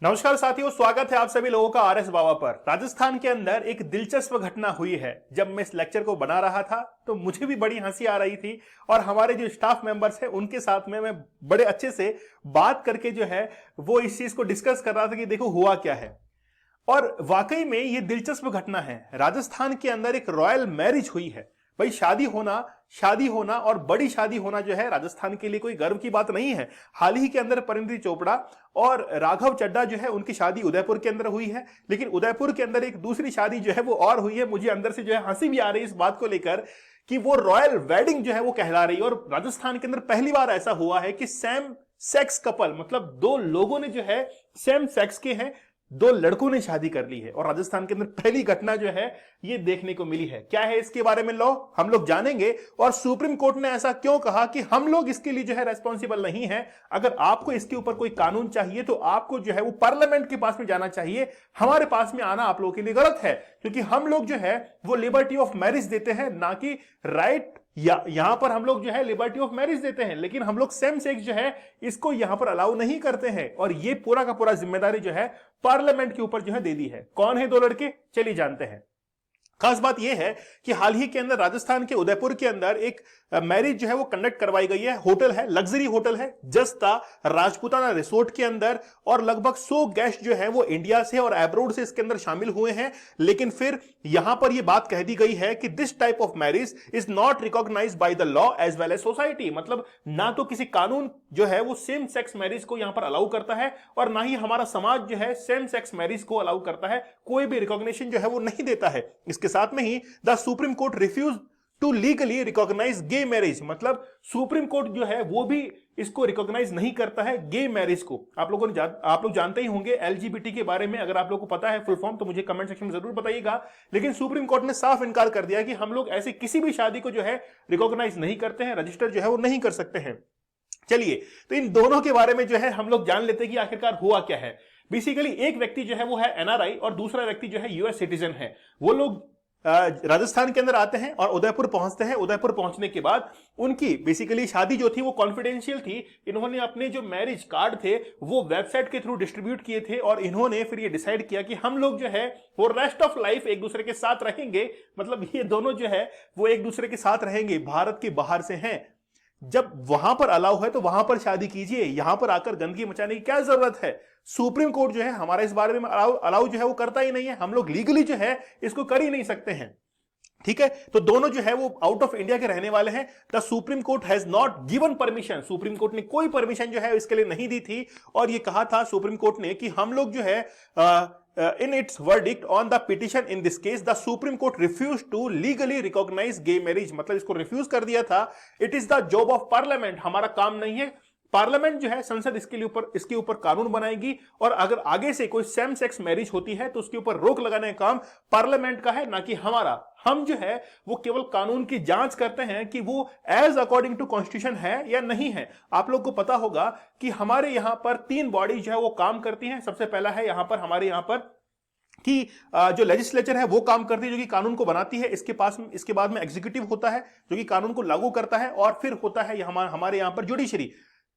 नमस्कार साथियों, स्वागत है आप सभी लोगों का आरएस बाबा पर। राजस्थान के अंदर एक दिलचस्प घटना हुई है। जब मैं इस लेक्चर को बना रहा था तो मुझे भी बड़ी हंसी आ रही थी और हमारे जो स्टाफ मेंबर्स हैं उनके साथ में मैं बड़े अच्छे से बात करके जो है वो इस चीज को डिस्कस कर रहा था कि देखो हुआ क्या है। और वाकई में ये दिलचस्प घटना है। राजस्थान के अंदर एक रॉयल मैरिज हुई है। भाई शादी होना और बड़ी शादी होना जो है राजस्थान के लिए कोई गर्व की बात नहीं है। हाल ही के अंदर परिणीति चोपड़ा और राघव चड्ढा जो है उनकी शादी उदयपुर के अंदर हुई है। लेकिन उदयपुर के अंदर एक दूसरी शादी जो है वो और हुई है। मुझे अंदर से जो है हंसी भी आ रही है इस बात को लेकर कि वो रॉयल वेडिंग जो है वो कहला रही है। और राजस्थान के अंदर पहली बार ऐसा हुआ है कि सेम सेक्स कपल, मतलब दो लोगों ने जो है सेम सेक्स के हैं, दो लड़कों ने शादी कर ली है। और राजस्थान के अंदर पहली घटना जो है ये देखने को मिली है। क्या है इसके बारे में लो हम लोग जानेंगे। और सुप्रीम कोर्ट ने ऐसा क्यों कहा कि हम लोग इसके लिए जो है रेस्पॉन्सिबल नहीं है। अगर आपको इसके ऊपर कोई कानून चाहिए तो आपको जो है वो पार्लियामेंट के पास में जाना चाहिए। हमारे पास में आना आप लोगों के लिए गलत है, क्योंकि हम लोग जो है वो लिबर्टी ऑफ मैरिज देते हैं, ना कि राइट। यहां पर हम लोग जो है लिबर्टी ऑफ मैरिज देते हैं, लेकिन हम लोग सेम सेक्स जो है इसको यहां पर अलाउ नहीं करते हैं। और ये पूरा का पूरा जिम्मेदारी जो है पार्लियामेंट के ऊपर जो है दे दी है। कौन है दो लड़के, चलिए जानते हैं। खास बात यह है कि हाल ही के अंदर राजस्थान के उदयपुर के अंदर एक मैरिज जो है वो कंडक्ट करवाई गई है। होटल है, लग्जरी होटल है, जस्ता राजपूताना रिसोर्ट के अंदर। और लगभग 100 गेस्ट जो है वो इंडिया से और एब्रोड से इसके अंदर शामिल हुए हैं। लेकिन फिर यहां पर यह बात कह दी गई है कि this type of marriage is not recognised by the law as well as society. मतलब ना तो किसी कानून जो है वो सेम सेक्स मैरिज को यहां पर अलाउ करता है और ना ही हमारा समाज जो है सेम सेक्स मैरिज को अलाउ करता है। कोई भी रिकॉग्निशन जो है वो नहीं देता है। इसके साथ में ही the Supreme Court refuse to legally recognise gay marriage. मतलब सुप्रीम कोर्ट जो है वो भी इसको रिकॉग्नाइज नहीं करता है गे मैरिज को। आप लोग जानते ही होंगे एलजीबीटी के बारे में। अगर आप लोगों को पता है फुल फॉर्म तो मुझे कमेंट सेक्शन में जरूर बताइएगा। लेकिन सुप्रीम कोर्ट ने साफ इनकार कर दिया कि हम लोग ऐसी किसी भी शादी को जो है रिकॉग्नाइज नहीं करते हैं, रजिस्टर जो है वो नहीं कर सकते हैं। चलिए, तो इन दोनों के बारे में जो है हम लोग जान लेते हैं कि आखिरकार हुआ क्या है। बेसिकली एक व्यक्ति जो है वो है एनआरआई और दूसरा व्यक्ति जो है यूएस सिटीजन है। वो लोग राजस्थान के अंदर आते हैं और उदयपुर पहुंचते हैं। उदयपुर पहुंचने के बाद उनकी बेसिकली शादी जो थी वो कॉन्फिडेंशियल थी। इन्होंने अपने जो मैरिज कार्ड थे वो वेबसाइट के थ्रू डिस्ट्रीब्यूट किए थे और इन्होंने फिर ये डिसाइड किया कि हम लोग जो है वो रेस्ट ऑफ लाइफ एक दूसरे के साथ रहेंगे। मतलब ये दोनों जो है वो एक दूसरे के साथ रहेंगे, भारत के बाहर से हैं। जब वहां पर अलाउ है तो वहां पर शादी कीजिए, यहां पर आकर गंदगी मचाने की क्या जरूरत है। सुप्रीम कोर्ट जो है हमारा इस बारे में अलाउ जो है वो करता ही नहीं है। हम लोग लीगली जो है इसको कर ही नहीं सकते हैं। ठीक है, तो दोनों जो है वो आउट ऑफ इंडिया के रहने वाले हैं। The Supreme court has not given permission. Supreme court ने कोई परमिशन जो है इसके लिए नहीं दी थी। और ये कहा था सुप्रीम कोर्ट ने कि हम लोग जो है in its verdict on the petition in this case, the Supreme Court refused to legally recognize gay marriage। मतलब इसको रिफ्यूज कर दिया था। It is the job of parliament। हमारा काम नहीं है। पार्लियामेंट जो है संसद इसके ऊपर कानून बनाएगी और अगर आगे से कोई सेम सेक्स मैरिज होती है तो उसके ऊपर रोक लगाने का काम पार्लियामेंट का है, ना कि हमारा। हम जो है वो केवल कानून की जांच करते हैं कि वो एज अकॉर्डिंग टू कॉन्स्टिट्यूशन है या नहीं है। आप लोग को पता होगा कि हमारे यहां पर 3 बॉडी जो है वो काम करती हैं। सबसे पहला है यहां पर हमारे यहां पर कि जो लेजिस्लेचर है वो काम करती है, जो कि कानून को बनाती है। इसके बाद में एग्जीक्यूटिव होता है जो कि कानून को लागू करता है। और फिर होता है हमारे यहां पर जुडिशरी,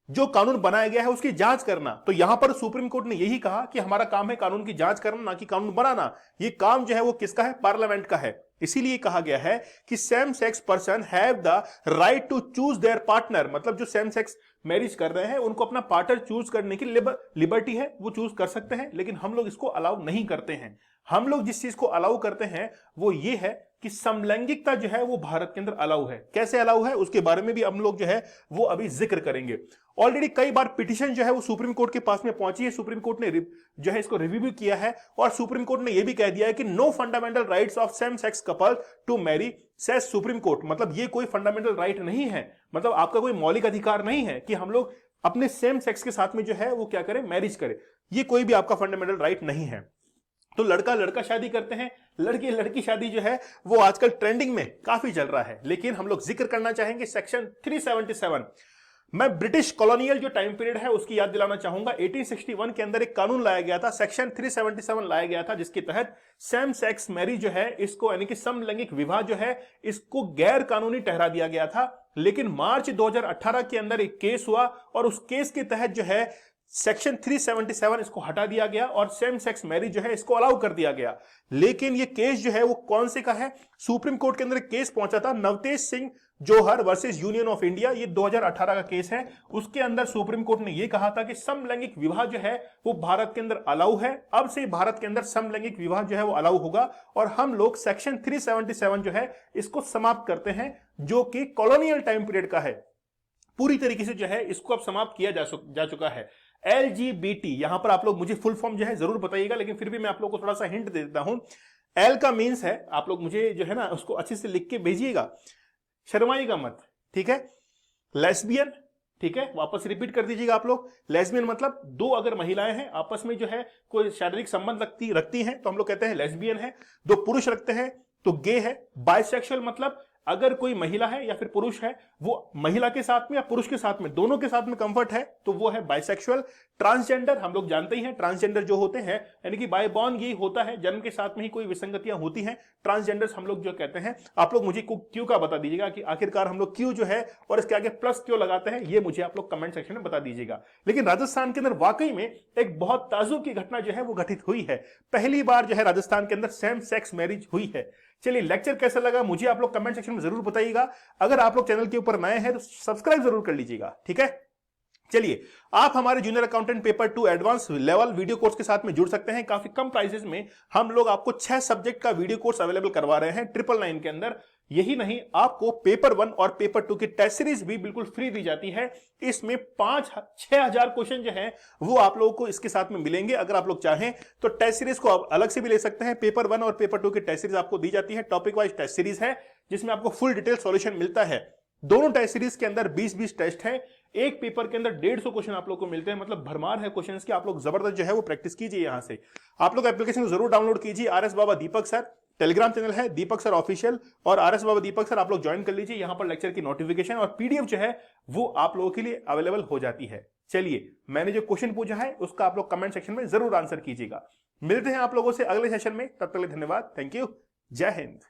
जो कानून बनाया गया है उसकी जांच करना। तो यहां पर सुप्रीम कोर्ट ने यही कहा कि हमारा काम है कानून की जांच करना, ना कि कानून बनाना। ये काम जो है वो किसका है, पार्लियामेंट का है। इसीलिए कहा गया है कि same sex person have the right to choose their partner. मतलब जो सेम सेक्स मैरिज कर रहे हैं उनको अपना पार्टनर चूज करने की लिबर्टी है, वो चूज कर सकते हैं। लेकिन हम लोग इसको अलाउ नहीं करते हैं। हम लोग जिस चीज को अलाउ करते हैं वो ये है कि समलैंगिकता जो है वो भारत के अंदर अलाउ है। कैसे अलाउ है उसके बारे में भी हम लोग जो है वो अभी जिक्र करेंगे। ऑलरेडी कई बार पिटीशन जो है वो सुप्रीम कोर्ट के पास में पहुंची है। सुप्रीम कोर्ट ने जो है इसको रिव्यू किया है और सुप्रीम कोर्ट ने यह भी कह दिया है कि no fundamental rights of same sex couple to marry, says Supreme Court. मतलब ये कोई फंडामेंटल राइट नहीं है। मतलब आपका कोई मौलिक अधिकार नहीं है कि हम लोग अपने सेम सेक्स के साथ में जो है वो क्या करें, मैरिज करें। ये कोई भी आपका फंडामेंटल राइट नहीं है। तो लड़का लड़का शादी करते हैं, लड़की लड़की शादी जो है वो आजकल ट्रेंडिंग में काफी चल रहा है। लेकिन हम लोग जिक्र करना चाहेंगे सेक्शन 377। मैं ब्रिटिश कॉलोनियल जो टाइम पीरियड है उसकी याद दिलाना चाहूंगा। 1861 के अंदर एक कानून लाया गया था, सेक्शन 377 लाया गया था, जिसके तहत सेम सेक्स मैरिज जो है इसको यानी कि समलैंगिक विवाह जो है इसको गैर कानूनी ठहरा दिया गया था। लेकिन मार्च 2018 के अंदर एक केस हुआ और उस केस के तहत जो है सेक्शन 377 इसको हटा दिया गया और सेम सेक्स मैरिज जो है इसको अलाउ कर दिया गया। लेकिन ये केस जो है वो कौन से का है? सुप्रीम कोर्ट के अंदर केस पहुंचा था नवतेज सिंह जोहर वर्सेस यूनियन ऑफ इंडिया, ये 2018 का केस है। उसके अंदर सुप्रीम कोर्ट ने ये कहा था कि समलैंगिक विवाह जो है वो भारत के अंदर अलाउ है। अब से भारत के अंदर समलैंगिक विवाह जो है वो अलाउ होगा और हम लोग सेक्शन 377 जो है इसको समाप्त करते हैं, जो कि कॉलोनियल टाइम पीरियड का है। पूरी तरीके से जो है इसको अब समाप्त किया जा चुका है। LGBT, यहां पर आप लोग मुझे फुल फॉर्म जो है जरूर बताइएगा, लेकिन फिर भी मैं आप लोग को थोड़ा सा हिंट दे देता हूं। एल का मीन्स है, आप लोग मुझे जो है ना उसको अच्छे से लिख के भेजिएगा, शर्माइएगा मत, ठीक है। लेस्बियन, ठीक है, वापस रिपीट कर दीजिएगा आप लोग। लेस्बियन मतलब दो अगर महिलाएं हैं आपस में जो है कोई शारीरिक संबंध रखती हैं तो हम लोग कहते हैं लेस्बियन है। दो पुरुष रखते हैं तो गे है। बाइसेक्सुअल मतलब अगर कोई महिला है या फिर पुरुष है, वो महिला के साथ में या पुरुष के साथ में, दोनों के साथ में कंफर्ट है तो वो है बाइसेक्सुअल। ट्रांसजेंडर हम लोग जानते ही हैं, ट्रांसजेंडर जो होते हैं यानी कि बाय बॉर्न यही होता है, जन्म के साथ में ही कोई विसंगतियां होती हैं, ट्रांसजेंडर्स हम लोग जो कहते हैं। आप लोग मुझे क्यों का बता दीजिएगा कि आखिरकार हम लोग क्यों जो है और इसके आगे प्लस क्यों लगाते हैं, ये मुझे आप लोग कमेंट सेक्शन में बता दीजिएगा। लेकिन राजस्थान के अंदर वाकई में एक बहुत ताजुब की घटना जो है वो घटित हुई है। पहली बार जो है राजस्थान के अंदर सेम सेक्स मैरिज हुई है। चलिए, लेक्चर कैसा लगा मुझे आप लोग कमेंट सेक्शन में जरूर बताइएगा। अगर आप लोग चैनल के ऊपर नए हैं तो सब्सक्राइब जरूर कर लीजिएगा, ठीक है। चलिए, आप हमारे junior accountant paper 2 advance level video course के साथ में जुड़ सकते हैं। काफी कम प्राइसेस में हम लोग आपको 6 सब्जेक्ट का वीडियो कोर्स अवेलेबल करवा रहे हैं 999 के अंदर। यही नहीं, आपको पेपर 1 और पेपर 2 की टेस्ट सीरीज भी बिल्कुल फ्री दी जाती है। इसमें 6,000 क्वेश्चन जो हैं वो आप लोगों को इसके साथ में मिलेंगे। अगर आप लोग चाहें तो टेस्ट सीरीज को आप अलग से भी ले सकते हैं। पेपर 1 और पेपर 2 की टेस्ट सीरीज आपको दी जाती है, टॉपिक वाइज टेस्ट सीरीज है जिसमें आपको फुल डिटेल सॉल्यूशन मिलता है। दोनों टेस्ट सीरीज के अंदर 20-20 टेस्ट है। एक पेपर के अंदर 150 क्वेश्चन आप लोग को मिलते हैं, मतलब भरमार है क्वेश्चंस की। आप लोग जबरदस्त जो है वो प्रैक्टिस कीजिए। यहां से आप लोग एप्लीकेशन को जरूर डाउनलोड कीजिए। RS बाबा दीपक सर टेलीग्राम चैनल है, दीपक सर ऑफिशियल और RS बाबा दीपक सर आप लोग ज्वाइन कर लीजिए। यहां पर लेक्चर की नोटिफिकेशन और PDF जो है वो आप लोगों के लिए अवेलेबल हो जाती है। चलिए, मैंने जो क्वेश्चन पूछा है उसका आप लोग कमेंट सेक्शन में जरूर आंसर कीजिएगा। मिलते हैं आप लोगों से अगले सेशन में, तब तक के लिए धन्यवाद, थैंक यू, जय हिंद।